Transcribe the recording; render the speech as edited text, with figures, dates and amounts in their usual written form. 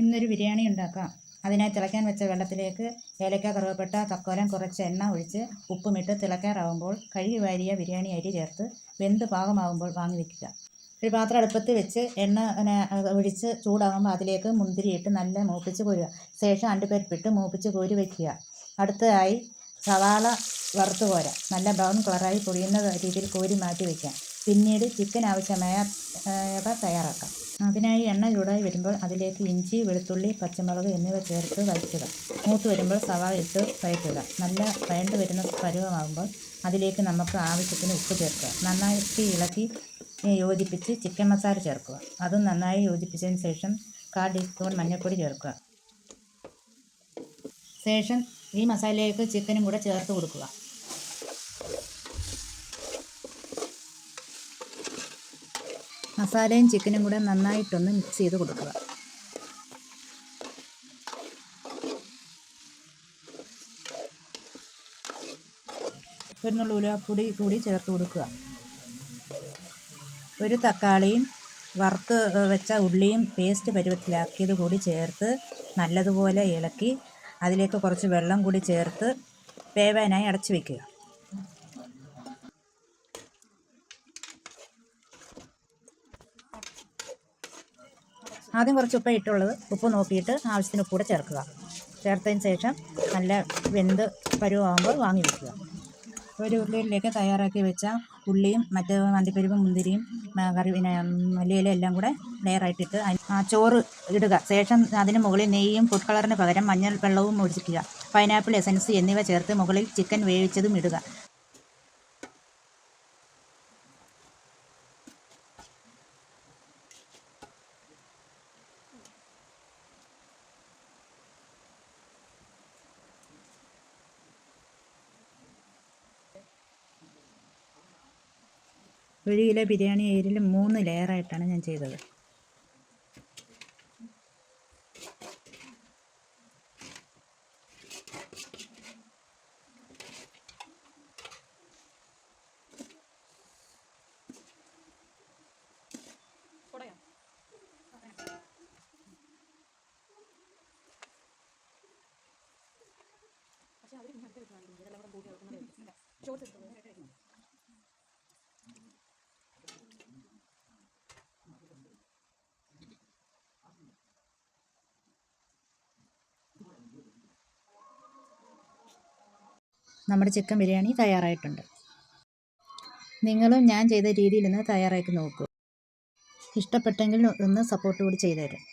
ഇന്നൊരു ബിരിയാണി ഉണ്ടാക്കാം. അതിനായി തിളയ്ക്കാൻ വെച്ച വെള്ളത്തിലേക്ക് ഏലക്ക, കറുവപ്പട്ട, തക്കോലം, കുറച്ച് എണ്ണ ഒഴിച്ച് ഉപ്പുമിട്ട് തിളയ്ക്കാറാവുമ്പോൾ കഴുകി വാരിയ ബിരിയാണി അരി ചേർത്ത് വെന്ത് പാകമാകുമ്പോൾ വാങ്ങി വയ്ക്കുക. ഒരു പാത്രം അടുപ്പത്ത് വെച്ച് എണ്ണ ഒഴിച്ച് ചൂടാകുമ്പോൾ അതിലേക്ക് മുന്തിരിയിട്ട് നല്ല മൂപ്പിച്ച് കോരുക. ശേഷം അണ്ടിപ്പരിപ്പിട്ട് മൂപ്പിച്ച് കോരി വയ്ക്കുക. അടുത്തതായി സവാള വറുത്ത് കോരാം. നല്ല ബ്രൗൺ കളറായി പൊടിയുന്ന രീതിയിൽ കോരി മാറ്റി വയ്ക്കാം. പിന്നീട് ചിക്കൻ ആവശ്യമായ തയ്യാറാക്കാം. അതിനായി എണ്ണ ചൂടായി വരുമ്പോൾ അതിലേക്ക് ഇഞ്ചി, വെളുത്തുള്ളി, പച്ചമുളക് എന്നിവ ചേർത്ത് വഴറ്റുക. മൂത്ത് വരുമ്പോൾ സവാള ഇട്ട് വഴറ്റുക. നല്ല വഴണ്ട് വരുന്ന പരുവമാകുമ്പോൾ അതിലേക്ക് നമുക്ക് ആവശ്യത്തിന് ഉപ്പ് ചേർക്കുക. നന്നായി ഇളക്കി യോജിപ്പിച്ച് ചിക്കൻ മസാല ചേർക്കുക. അതും നന്നായി യോജിപ്പിച്ചതിന് ശേഷം 1/4 ടീസ്പൂൺ മഞ്ഞൾപ്പൊടി ചേർക്കുക. ശേഷം ഈ മസാലയിലേക്ക് ചിക്കനും കൂടെ ചേർത്ത് കൊടുക്കുക. മസാലയും ചിക്കനും കൂടെ നന്നായിട്ടൊന്ന് മിക്സ് ചെയ്ത് കൊടുക്കുക. ഒരു നുള്ളു ഉലുവാപ്പൊടി കൂടി ചേർത്ത് കൊടുക്കുക. ഒരു തക്കാളിയും വറുത്ത് വെച്ച ഉള്ളിയും പേസ്റ്റ് പരുവത്തിലാക്കിയത് കൂടി ചേർത്ത് നല്ലതുപോലെ ഇളക്കി അതിലേക്ക് കുറച്ച് വെള്ളം കൂടി ചേർത്ത് വേവാനായി അടച്ചു വയ്ക്കുക. ആദ്യം കുറച്ച് ഉപ്പ് ഇട്ടുള്ളത് ഉപ്പ് നോക്കിയിട്ട് ആവശ്യത്തിന് ഉപ്പ് കൂടെ ചേർക്കുക. ചേർത്തതിന് ശേഷം നല്ല വെന്ത് പരുവാകുമ്പോൾ വാങ്ങി വയ്ക്കുക. ഒരു ഉരുളിയിലേക്ക് തയ്യാറാക്കി വെച്ച ഉള്ളിയും മറ്റ് അണ്ടിപ്പരിപ്പും മുന്തിരിയും മല്ലിയില എല്ലാം കൂടെ ലെയറായിട്ടിട്ട് ചോറ് ഇടുക. ശേഷം അതിന് മുകളിൽ നെയ്യും ഫുഡ് കളറിന് പകരം മഞ്ഞൾ വെള്ളവും ഒഴിക്കുക. പൈനാപ്പിൾ എസൻസ് എന്നിവ ചേർത്ത് മുകളിൽ ചിക്കൻ വേവിച്ചതും ഇടുക. ഒരു കിലോ ബിരിയാണി അരിയിൽ 3 ലെയറായിട്ടാണ് ഞാൻ ചെയ്തത്. നമ്മുടെ ചിക്കൻ ബിരിയാണി തയ്യാറായിട്ടുണ്ട്. നിങ്ങളും ഞാൻ ചെയ്ത രീതിയിൽ ഒന്ന് തയ്യാറാക്കി നോക്കൂ. ഇഷ്ടപ്പെട്ടെങ്കിൽ ഒന്ന് സപ്പോർട്ട് കൂടി ചെയ്തു തരാം.